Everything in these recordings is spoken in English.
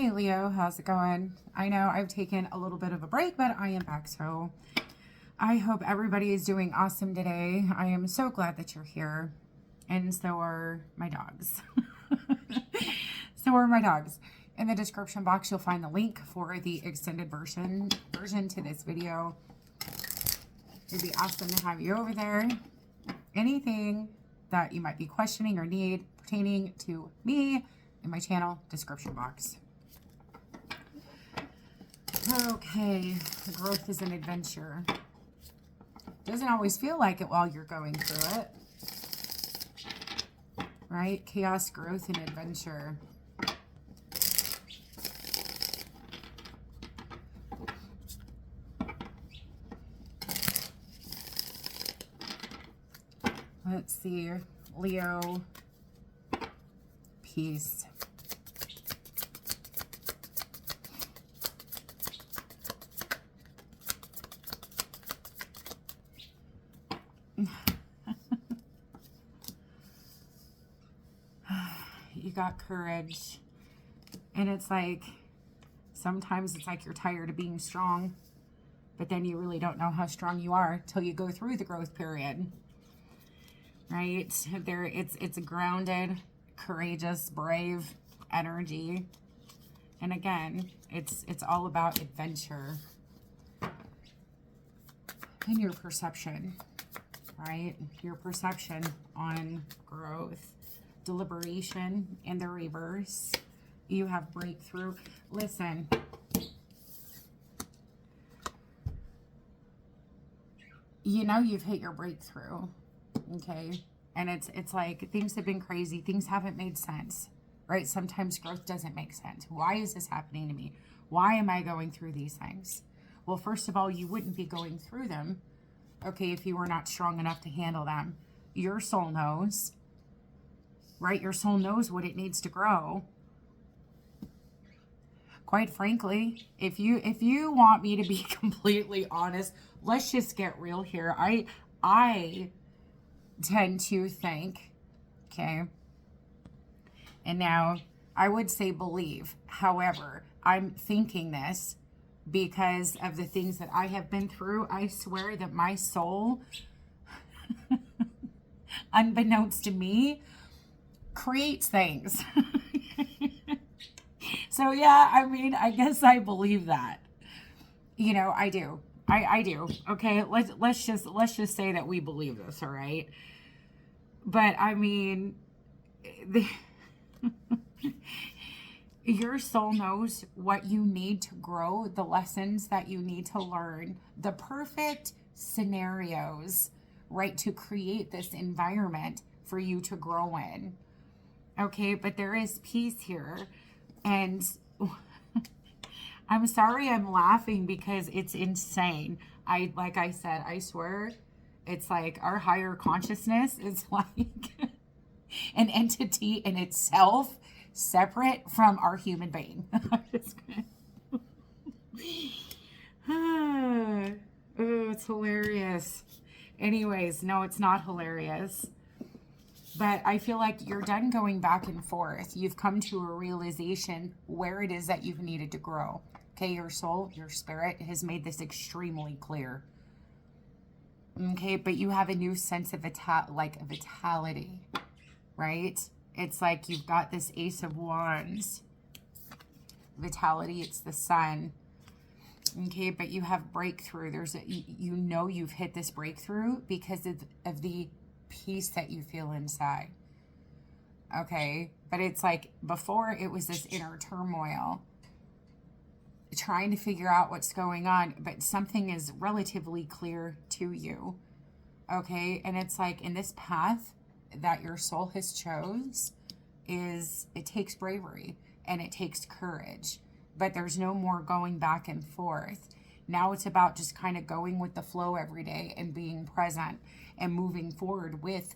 Hey Leo, how's it going? I know I've taken a little bit of a break, but I am back. So I hope everybody is doing awesome today. I am so glad that you're here. And so are my dogs. So are my dogs. In the description box, you'll find the link for the extended version to this video. It'd be awesome to have you over there. Anything that you might be questioning or need pertaining to me in my channel, description box. Okay, growth is an adventure. Doesn't always feel like it while you're going through it. Right? Chaos, growth, and adventure. Let's see. Leo, peace. You got courage. And it's like, sometimes it's like you're tired of being strong, but then you really don't know how strong you are till you go through the growth period. Right? It's a grounded, courageous, brave energy. And again, it's all about adventure and your perception, right? Your perception on growth, deliberation in the reverse. You have breakthrough. Listen, you know you've hit your breakthrough. Okay, and it's like things have been crazy, things haven't made sense, right? Sometimes growth doesn't make sense. Why is this happening to me? Why am I going through these things? Well, first of all, you wouldn't be going through them, okay, if you were not strong enough to handle them. Your soul knows, right? Your soul knows what it needs to grow. Quite frankly, if you want me to be completely honest, let's just get real here. I tend to think, okay, and now I would say believe. However, I'm thinking this because of the things that I have been through. I swear that my soul, unbeknownst to me, creates things. So yeah, I mean, I guess I believe that. You know, I do. I do. Okay, let's just say that we believe this, all right? But I mean, your soul knows what you need to grow, the lessons that you need to learn, the perfect scenarios, right, to create this environment for you to grow in. Okay, but there is peace here. And I'm sorry I'm laughing because it's insane. Like I said, I swear, it's like our higher consciousness is like an entity in itself, separate from our human being. Oh, it's hilarious. Anyways, no, it's not hilarious. But I feel like you're done going back and forth. You've come to a realization where it is that you've needed to grow. Okay, your soul, your spirit has made this extremely clear. Okay, but you have a new sense of vitality, right? It's like you've got this Ace of Wands. Vitality, it's the sun. Okay, but you have breakthrough. You know you've hit this breakthrough because of the peace that you feel inside. Okay, but it's like before it was this inner turmoil, trying to figure out what's going on, but something is relatively clear to you. Okay, and it's like in this path that your soul has chose, it takes bravery and it takes courage, but there's no more going back and forth. Now it's about just kind of going with the flow every day and being present and moving forward with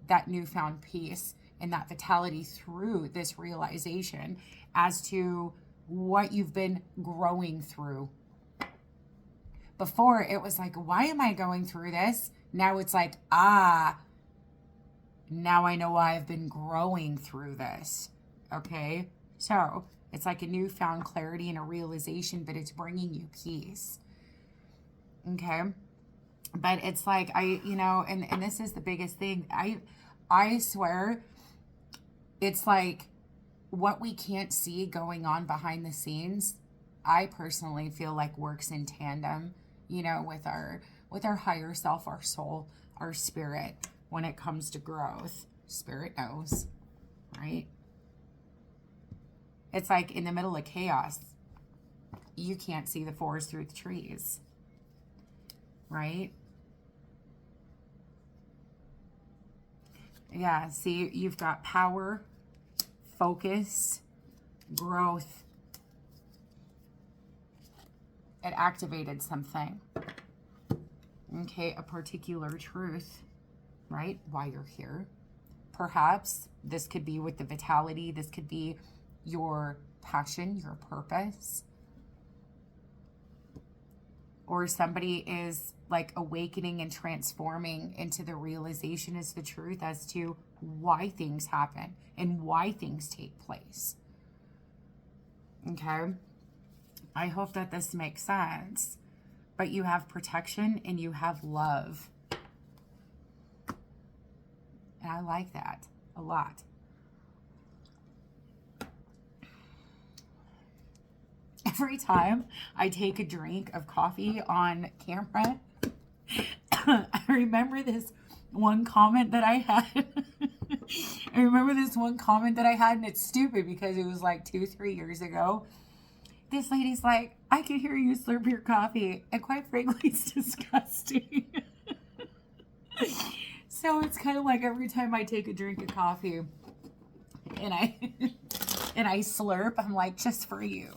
that newfound peace and that vitality through this realization as to what you've been growing through. Before it was like, why am I going through this? Now it's like, now I know why I've been growing through this. Okay, so It's like a newfound clarity and a realization, but it's bringing you peace. Okay? But it's like, and this is the biggest thing. I swear, it's like what we can't see going on behind the scenes, I personally feel like works in tandem, with our higher self, our soul, our spirit when it comes to growth. Spirit knows, right? It's like in the middle of chaos, you can't see the forest through the trees, right? Yeah, see, you've got power, focus, growth. It activated something. Okay, a particular truth, right? Why you're here. Perhaps this could be with the vitality. This could be your passion, your purpose. Or somebody is like awakening and transforming into the realization as the truth as to why things happen and why things take place. Okay? I hope that this makes sense. But you have protection and you have love. And I like that a lot. Every time I take a drink of coffee on camera, I remember this one comment that I had. And it's stupid because it was like 2-3 years ago. This lady's like, I can hear you slurp your coffee. And quite frankly, it's disgusting. So it's kind of like every time I take a drink of coffee and I slurp, I'm like, just for you.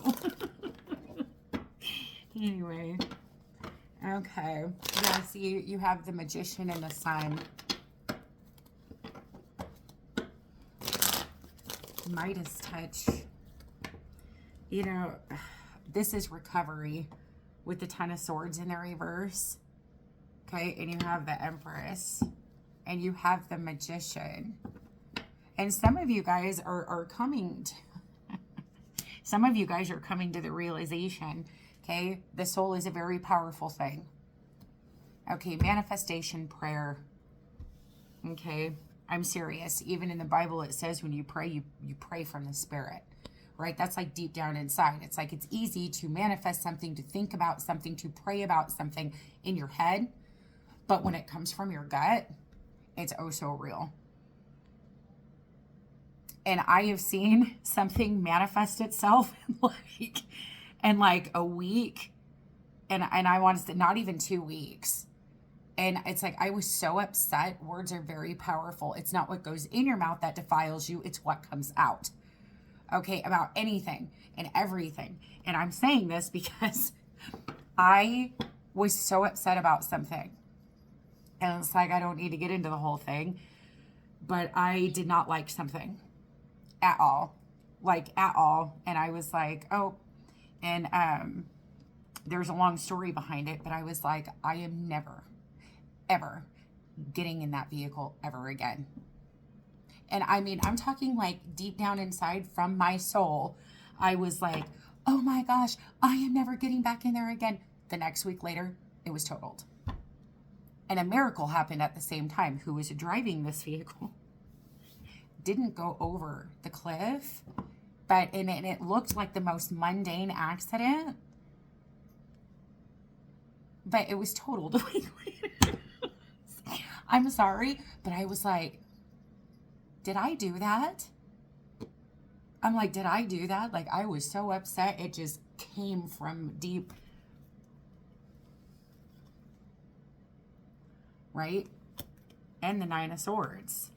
Anyway. Okay. Yeah, see, you have the Magician and the Sun. Midas touch. This is recovery with the Ten of Swords in the reverse. Okay, and you have the Empress. And you have the Magician. And some of you guys are coming to the realization, okay, the soul is a very powerful thing. Okay, manifestation, prayer. Okay, I'm serious. Even in the Bible, it says when you pray, you pray from the Spirit, right? That's like deep down inside. It's like it's easy to manifest something, to think about something, to pray about something in your head. But when it comes from your gut, it's oh so real. And I have seen something manifest itself in like a week. And I want to say not even 2 weeks. And it's like, I was so upset. Words are very powerful. It's not what goes in your mouth that defiles you. It's what comes out. Okay, about anything and everything. And I'm saying this because I was so upset about something. And it's like, I don't need to get into the whole thing. But I did not like something at all. Like, at all. And I was like, oh. And there's a long story behind it. But I was like, I am never, ever getting in that vehicle ever again. And I mean, I'm talking like deep down inside from my soul. I was like, oh my gosh, I am never getting back in there again. The next week later, it was totaled. And a miracle happened at the same time. Who was driving this vehicle didn't go over the cliff, but and it looked like the most mundane accident, but it was totaled a week later. I'm sorry, but I was like, did I do that? I'm like, did I do that? Like, I was so upset. It just came from deep. Right? And the Nine of Swords.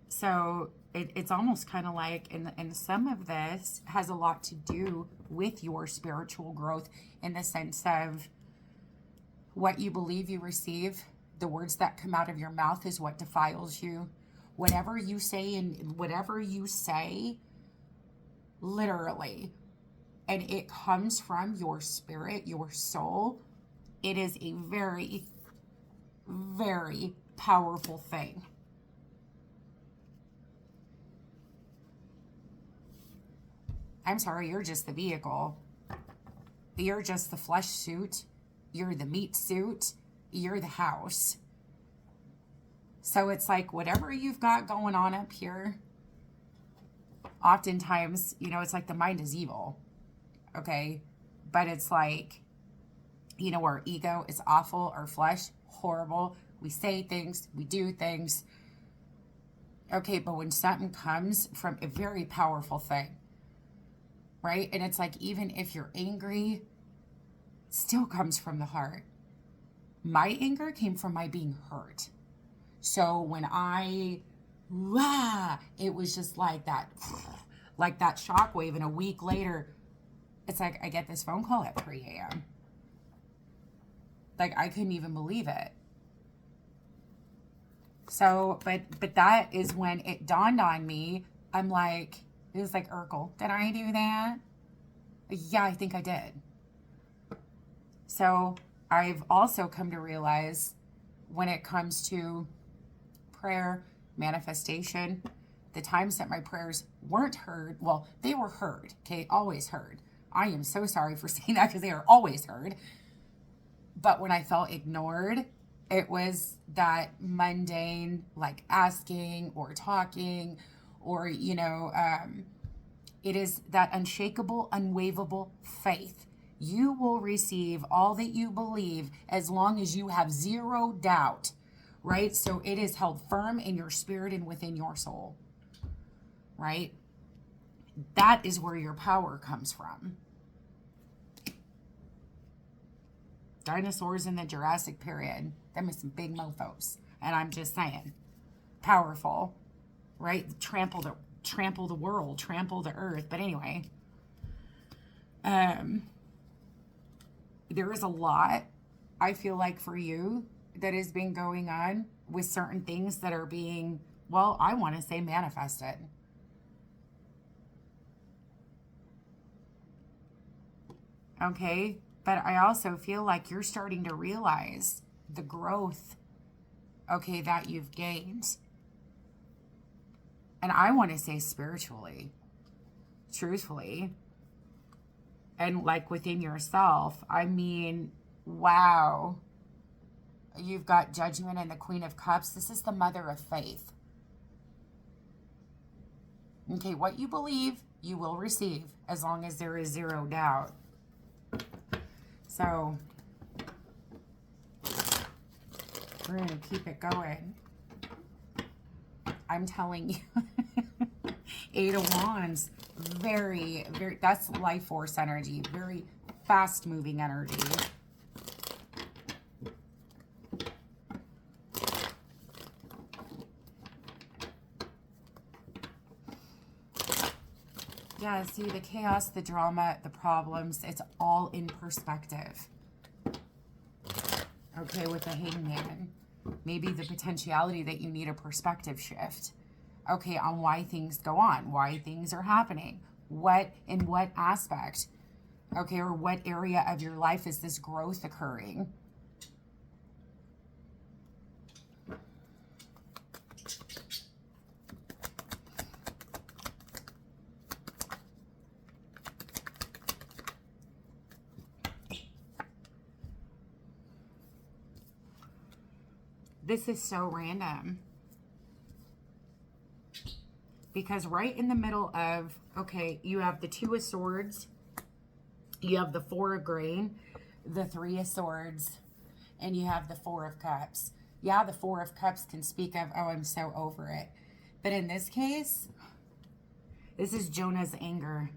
So it's almost kind of like, and some of this has a lot to do with your spiritual growth in the sense of what you believe you receive. The words that come out of your mouth is what defiles you. Whatever you say and whatever you say, literally, and it comes from your spirit, your soul, it is a very, very powerful thing. I'm sorry, you're just the vehicle. You're just the flesh suit. You're the meat suit. You're the house. So it's like whatever you've got going on up here, oftentimes, it's like the mind is evil. Okay? But it's like, our ego is awful, our flesh, horrible. We say things, we do things. Okay, but when something comes from a very powerful thing, right? And it's like, even if you're angry, still comes from the heart. My anger came from my being hurt. So when it was just like that shockwave, and a week later, it's like I get this phone call at 3 a.m. Like I couldn't even believe it. So, but that is when it dawned on me. I'm like, it was like, Urkel, did I do that? Yeah, I think I did. So I've also come to realize when it comes to prayer, manifestation, the times that my prayers weren't heard, well, they were heard, okay, always heard. I am so sorry for saying that because they are always heard. But when I felt ignored, it was that mundane, like asking or talking, or, it is that unshakable, unwaverable faith. You will receive all that you believe as long as you have zero doubt, right? So it is held firm in your spirit and within your soul, right? That is where your power comes from. Dinosaurs in the Jurassic period, them is some big mofos. And I'm just saying, powerful, right? Trample the world, trample the earth. But anyway, there is a lot, I feel like, for you that has been going on with certain things that are being, well, I want to say manifested. Okay? But I also feel like you're starting to realize the growth, okay, that you've gained. And I want to say spiritually, truthfully, and like within yourself. I mean, wow. You've got Judgment and the Queen of Cups. This is the mother of faith. Okay, what you believe, you will receive as long as there is zero doubt. So, we're going to keep it going. I'm telling you, Eight of Wands, very, very, that's life force energy, very fast moving energy. Yeah, see, the chaos, the drama, the problems, it's all in perspective. Okay, with the Hangman. Maybe the potentiality that you need a perspective shift. Okay, on why things go on, why things are happening. In what aspect, okay, or what area of your life is this growth occurring? This is so random. Because right in the middle of, okay, you have the Two of Swords, you have the Four of Grain, the Three of Swords, and you have the Four of Cups. Yeah, the Four of Cups can speak of, oh, I'm so over it. But in this case, this is Jonah's anger.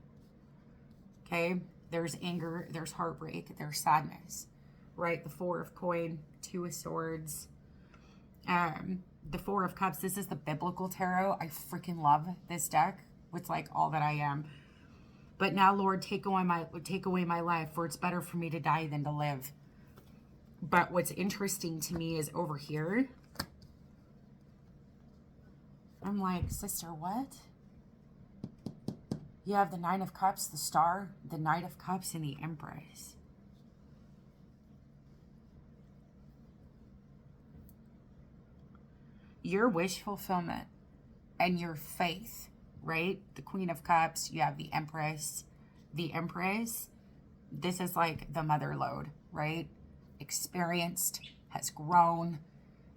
Okay? There's anger, there's heartbreak, there's sadness. Right? The Four of Coin, Two of Swords, the Four of Cups. This is the biblical tarot. I freaking love this deck. It's like all that I am. But now, Lord, take away my life, for it's better for me to die than to live. But what's interesting to me is over here, I'm like, sister, what? You have the Nine of Cups, the Star, the Knight of Cups, and the Empress. Your wish fulfillment and your faith right? The Queen of Cups, you have the Empress. The Empress, this is like the mother lode, right? Experienced, has grown,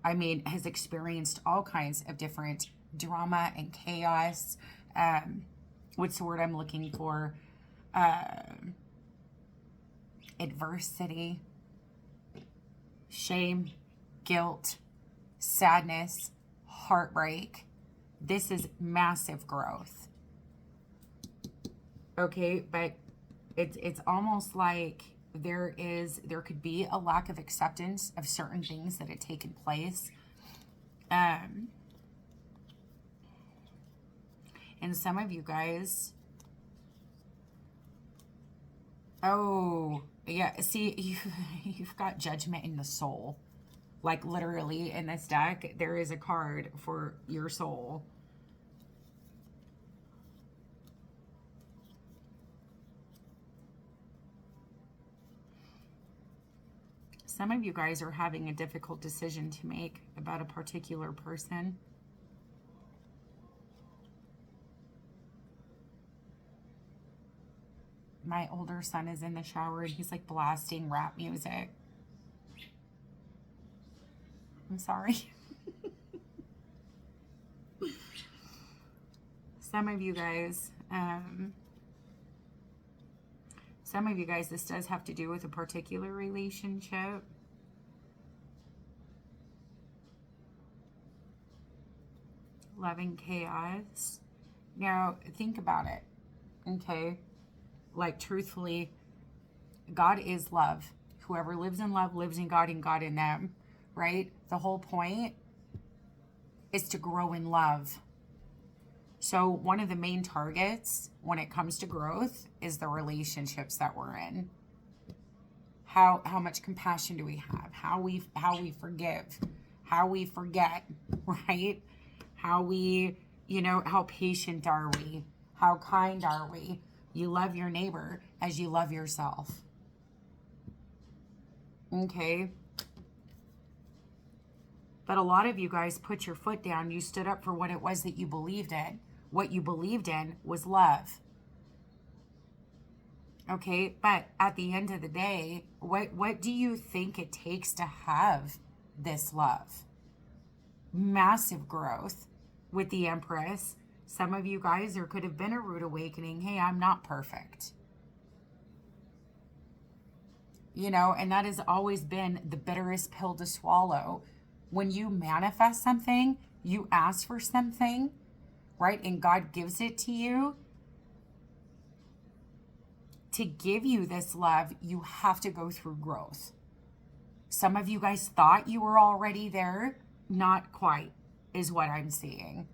has experienced all kinds of different drama and chaos. What's the word I'm looking for? Adversity, shame, guilt, sadness, heartbreak. This is massive growth. Okay, but it's almost like there could be a lack of acceptance of certain things that had taken place. And some of you guys, oh yeah, see, you've got Judgment in the Soul. Like literally in this deck, there is a card for your soul. Some of you guys are having a difficult decision to make about a particular person. My older son is in the shower and he's like blasting rap music. I'm sorry. Some of you guys, this does have to do with a particular relationship. Loving chaos. Now, think about it, okay? Like, truthfully, God is love. Whoever lives in love lives in God and God in them, right? The whole point is to grow in love. So one of the main targets when it comes to growth is the relationships that we're in. How much compassion do we have? How we forgive, how we forget, right? How we, how patient are we? How kind are we? You love your neighbor as you love yourself. Okay? But a lot of you guys put your foot down. You stood up for what it was that you believed in. What you believed in was love. Okay? But at the end of the day, what do you think it takes to have this love? Massive growth with the Empress. Some of you guys, there could have been a rude awakening. Hey, I'm not perfect. And that has always been the bitterest pill to swallow. When you manifest something, you ask for something, right? And God gives it to you. To give you this love, you have to go through growth. Some of you guys thought you were already there. Not quite, is what I'm seeing,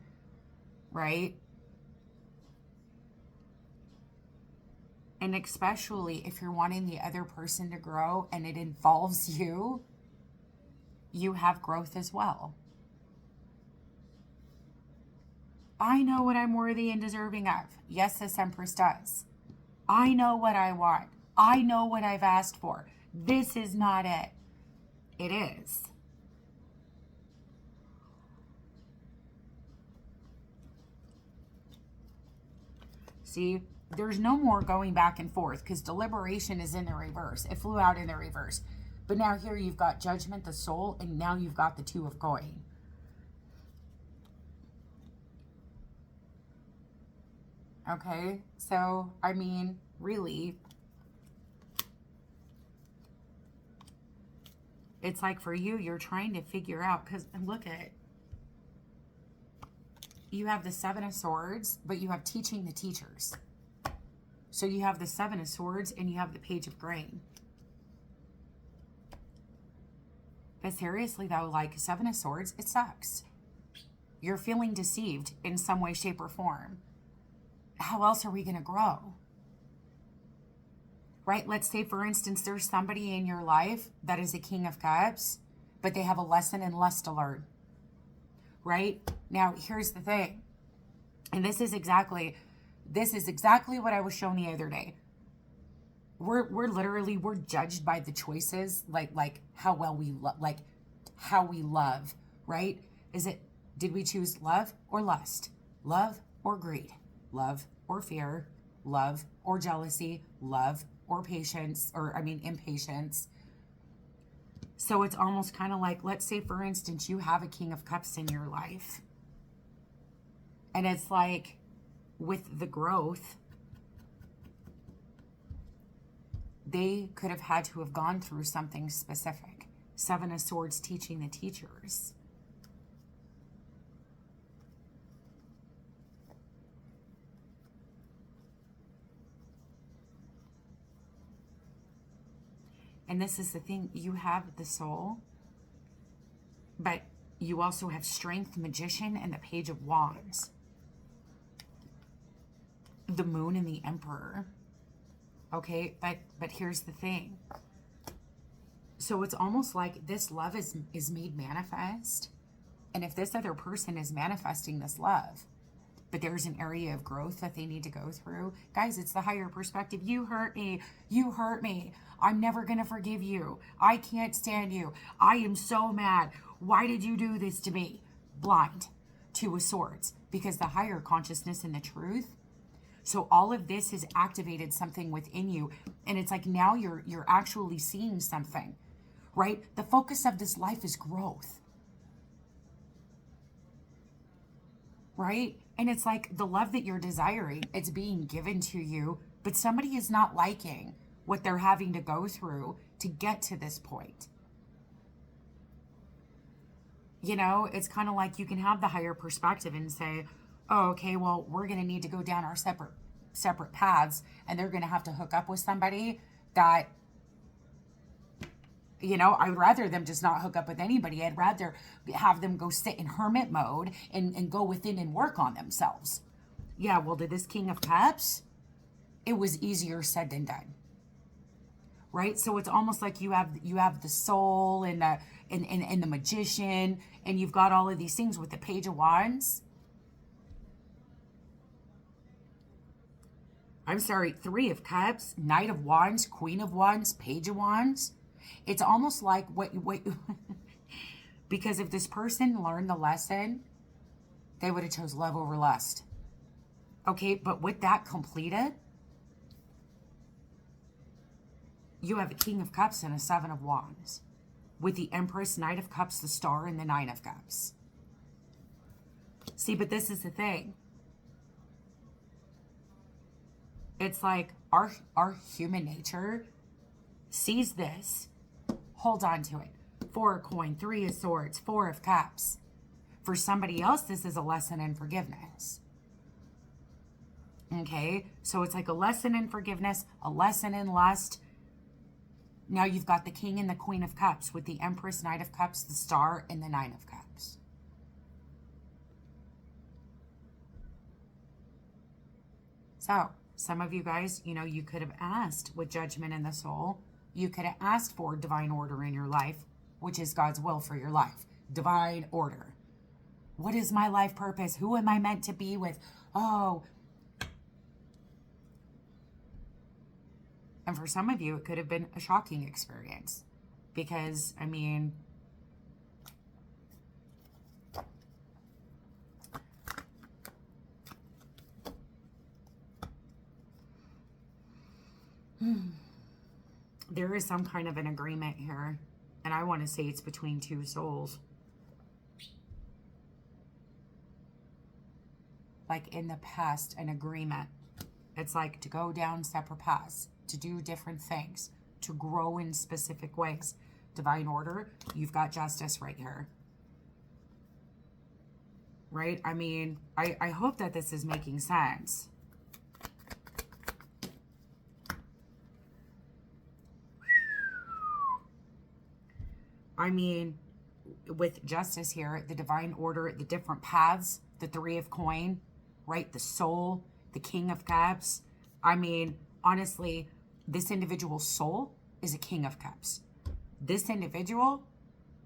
right? And especially if you're wanting the other person to grow and it involves you, you have growth as well. I know what I'm worthy and deserving of. Yes, this Empress does. I know what I want. I know what I've asked for. This is not it. It is. See, there's no more going back and forth because deliberation is in the reverse. It flew out in the reverse. But now here you've got Judgment, the Soul, and now you've got the Two of Coin. Okay, so, really, it's like for you, you're trying to figure out, because look at it. You have the Seven of Swords, but you have teaching the teachers. So you have the Seven of Swords and you have the Page of Grain. But seriously though, like Seven of Swords, it sucks. You're feeling deceived in some way, shape, or form. How else are we going to grow? Right? Let's say, for instance, there's somebody in your life that is a King of Cups, but they have a lesson in lust to learn. Right? Now, here's the thing. And this is exactly what I was shown the other day. We're judged by the choices, like how well we how we love, right? Did we choose love or lust? Love or greed? love or fear, love or jealousy, love or patience, impatience. So it's almost kind of like, let's say, for instance, you have a King of Cups in your life. And it's like, with the growth, they could have had to have gone through something specific. Seven of Swords teaching the teachers. And this is the thing, you have the Soul, but you also have Strength, Magician, and the Page of Wands. The Moon and the Emperor. Okay, but here's the thing. So it's almost like this love is made manifest. And if this other person is manifesting this love, but there's an area of growth that they need to go through. Guys, it's the higher perspective. You hurt me. You hurt me. I'm never going to forgive you. I can't stand you. I am so mad. Why did you do this to me? Blind. Two of Swords. Because the higher consciousness and the truth. So all of this has activated something within you. And it's like now you're actually seeing something, right? The focus of this life is growth. Right? And it's like the love that you're desiring, it's being given to you, but somebody is not liking what they're having to go through to get to this point. You know, it's kind of like you can have the higher perspective and say, oh, okay, well, we're going to need to go down our separate paths, and they're going to have to hook up with somebody that, you know, I would rather them just not hook up with anybody. I'd rather have them go sit in hermit mode and go within and work on themselves. Yeah, well, to this King of Cups, it was easier said than done. Right? So it's almost like you have the Soul and the Magician, and you've got all of these things with the Page of Wands. I'm sorry, Three of Cups, Knight of Wands, Queen of Wands, Page of Wands. It's almost like what because if this person learned the lesson, they would have chose love over lust. Okay, but with that completed, you have a King of Cups and a Seven of Wands. With the Empress, Knight of Cups, the Star, and the Nine of Cups. See, but this is the thing. It's like our human nature sees this, hold on to it. Four of Coin, Three of Swords, Four of Cups. For somebody else, this is a lesson in forgiveness. Okay, so it's like a lesson in forgiveness, a lesson in lust. Now you've got the King and the Queen of Cups with the Empress, Knight of Cups, the Star, and the Nine of Cups. So, some of you guys, you know, you could have asked with Judgment in the Soul. You could have asked for divine order in your life, which is God's will for your life. Divine order. What is my life purpose? Who am I meant to be with? Oh. And for some of you, it could have been a shocking experience. Because, I mean, there is some kind of an agreement here. And I want to say it's between two souls. Like in the past, an agreement. It's like to go down separate paths, to do different things, to grow in specific ways. Divine order, you've got justice right here. Right? I mean, I hope that this is making sense. I mean, with justice here, the divine order, the different paths, the Three of Coin, right? The Soul, the King of Cups. I mean, honestly, this individual's soul is a King of Cups. This individual,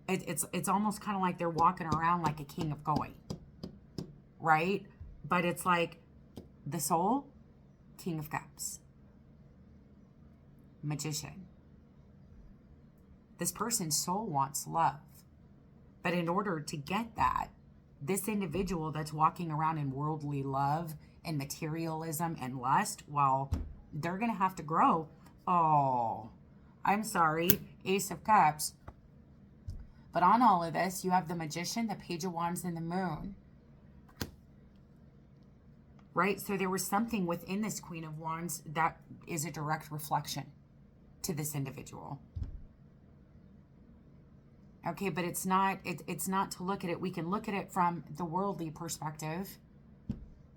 it's almost kind of like they're walking around like a king of coin, right? But it's like the soul, King of Cups. Magician. This person's soul wants love. But in order to get that, this individual that's walking around in worldly love and materialism and lust, well, they're going to have to grow. Oh, I'm sorry, Ace of Cups. But on all of this, you have the Magician, the Page of Wands, and the Moon. Right? So there was something within this Queen of Wands that is a direct reflection to this individual. Okay, but it's not to look at it. We can look at it from the worldly perspective,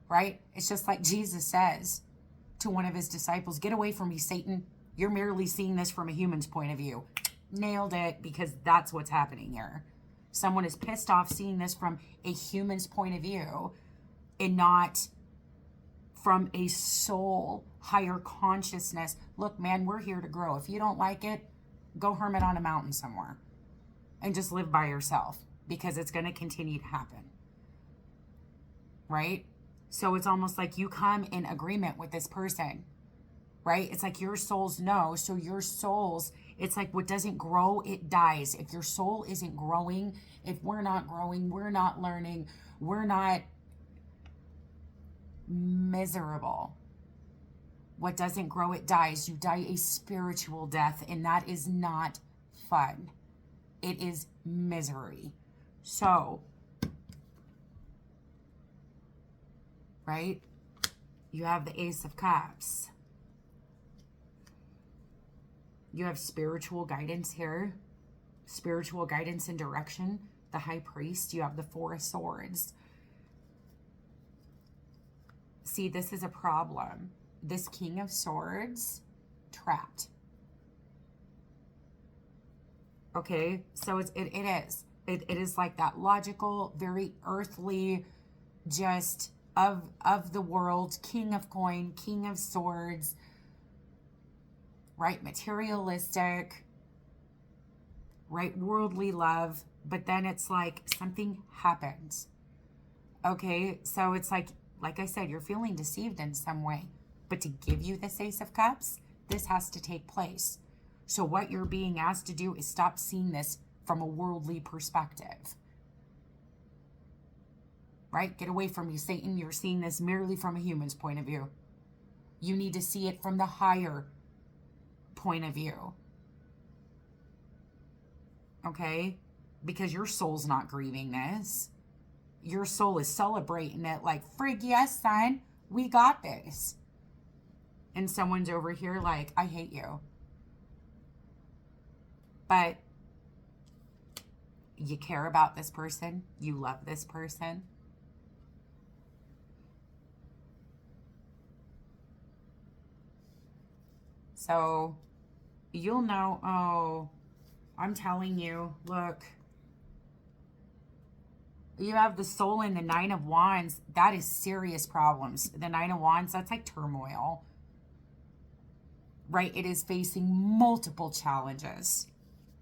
right? It's just like Jesus says to one of his disciples, get away from me, Satan. You're merely seeing this from a human's point of view. Nailed it, because that's what's happening here. Someone is pissed off seeing this from a human's point of view and not from a soul, higher consciousness. Look, man, we're here to grow. If you don't like it, go hermit on a mountain somewhere and just live by yourself, because it's going to continue to happen. Right? So it's almost like you come in agreement with this person, right? It's like your souls know. So your souls, it's like what doesn't grow, it dies. If your soul isn't growing, if we're not growing, we're not learning, we're not miserable. What doesn't grow, it dies. You die a spiritual death, and that is not fun. It is misery. So, right? You have the Ace of Cups. You have spiritual guidance here. Spiritual guidance and direction. The High Priest. You have the Four of Swords. See, this is a problem. This King of Swords, trapped. Okay, so it is. It is like that logical, very earthly, just of the world, King of Coin, King of Swords, right? Materialistic, right? Worldly love. But then it's like something happens. Okay, so it's like I said, you're feeling deceived in some way. But to give you this Ace of Cups, this has to take place. So what you're being asked to do is stop seeing this from a worldly perspective. Right? Get away from me, Satan. You're seeing this merely from a human's point of view. You need to see it from the higher point of view. Okay? Because your soul's not grieving this. Your soul is celebrating it like, frig yes, son, we got this. And someone's over here like, I hate you. But you care about this person. You love this person. So you'll know, oh, I'm telling you, look. You have the Soul and the Nine of Wands. That is serious problems. The Nine of Wands, that's like turmoil. Right? It is facing multiple challenges.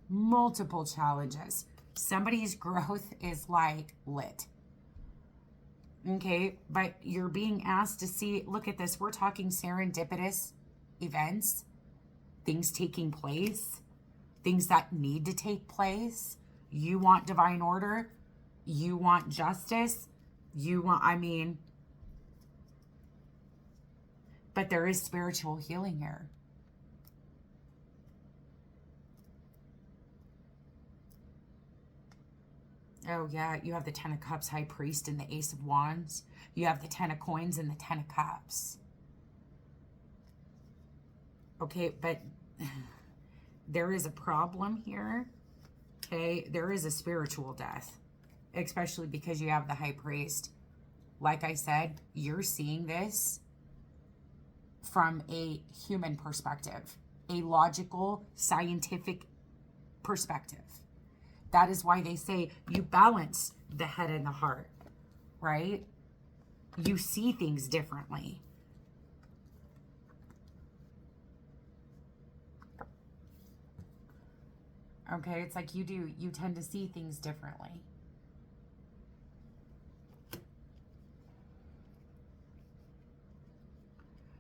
Multiple challenges. Somebody's growth is like lit. Okay? But you're being asked to see, look at this. We're talking serendipitous events. Things taking place. Things that need to take place. You want divine order. You want justice. You want, but there is spiritual healing here. Oh, yeah. You have the Ten of Cups, High Priest, and the Ace of Wands. You have the Ten of Coins and the Ten of Cups. Okay, but there is a problem here. Okay, there is a spiritual death, especially because you have the High Priest. Like I said, you're seeing this from a human perspective, a logical, scientific perspective. That is why they say you balance the head and the heart, right? You see things differently. Okay, it's like you tend to see things differently.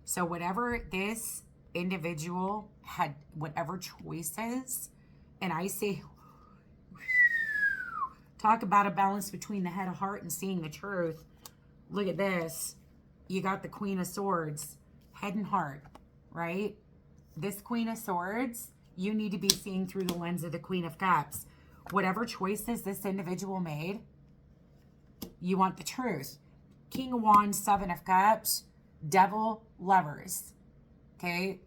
So whatever this individual had, whatever choices, and I say, talk about a balance between the head and heart and seeing the truth. Look at this. you got the Queen of Swords, head and heart, right? This Queen of Swords, you need to be seeing through the lens of the Queen of Cups. Whatever choices this individual made, you want the truth. King of Wands, Seven of Cups, Devil, Lovers. Okay?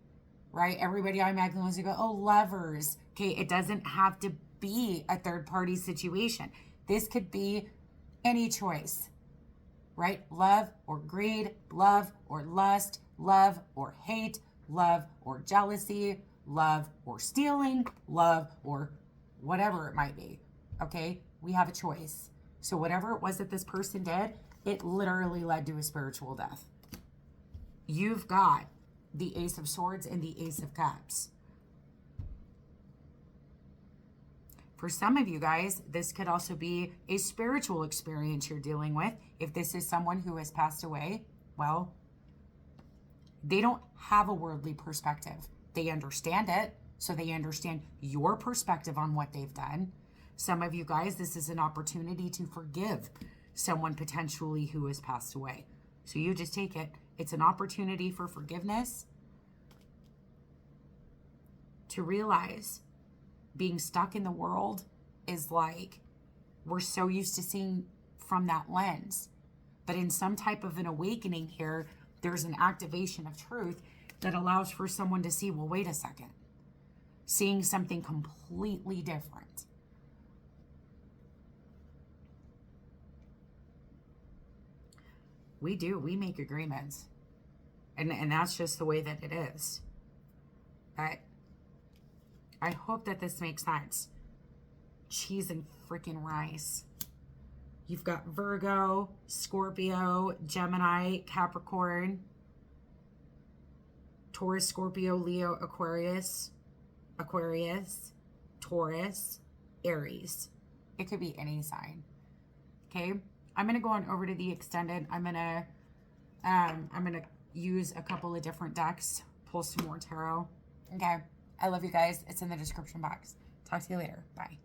Right? Everybody I imagine wants to go, oh, lovers. Okay, it doesn't have to be a third-party situation. This could be any choice. Right? Love or greed, love or lust, love or hate, love or jealousy, love or stealing, love or whatever it might be. Okay? We have a choice. So whatever it was that this person did, it literally led to a spiritual death. You've got the Ace of Swords and the Ace of Cups. For some of you guys, this could also be a spiritual experience you're dealing with. If this is someone who has passed away, well, they don't have a worldly perspective. They understand it, so they understand your perspective on what they've done. Some of you guys, this is an opportunity to forgive someone potentially who has passed away. So you just take it. It's an opportunity for forgiveness, to realize being stuck in the world is like, we're so used to seeing from that lens. But in some type of an awakening here, there's an activation of truth that allows for someone to see, well, wait a second, seeing something completely different. We make agreements. And that's just the way that it is. But I hope that this makes sense. Cheese and freaking rice. You've got Virgo, Scorpio, Gemini, Capricorn, Taurus, Scorpio, Leo, Aquarius, Taurus, Aries. It could be any sign. Okay? I'm going to go on over to the extended. I'm going to use a couple of different decks, pull some more tarot. Okay? I love you guys. It's in the description box. Talk to you later. Bye.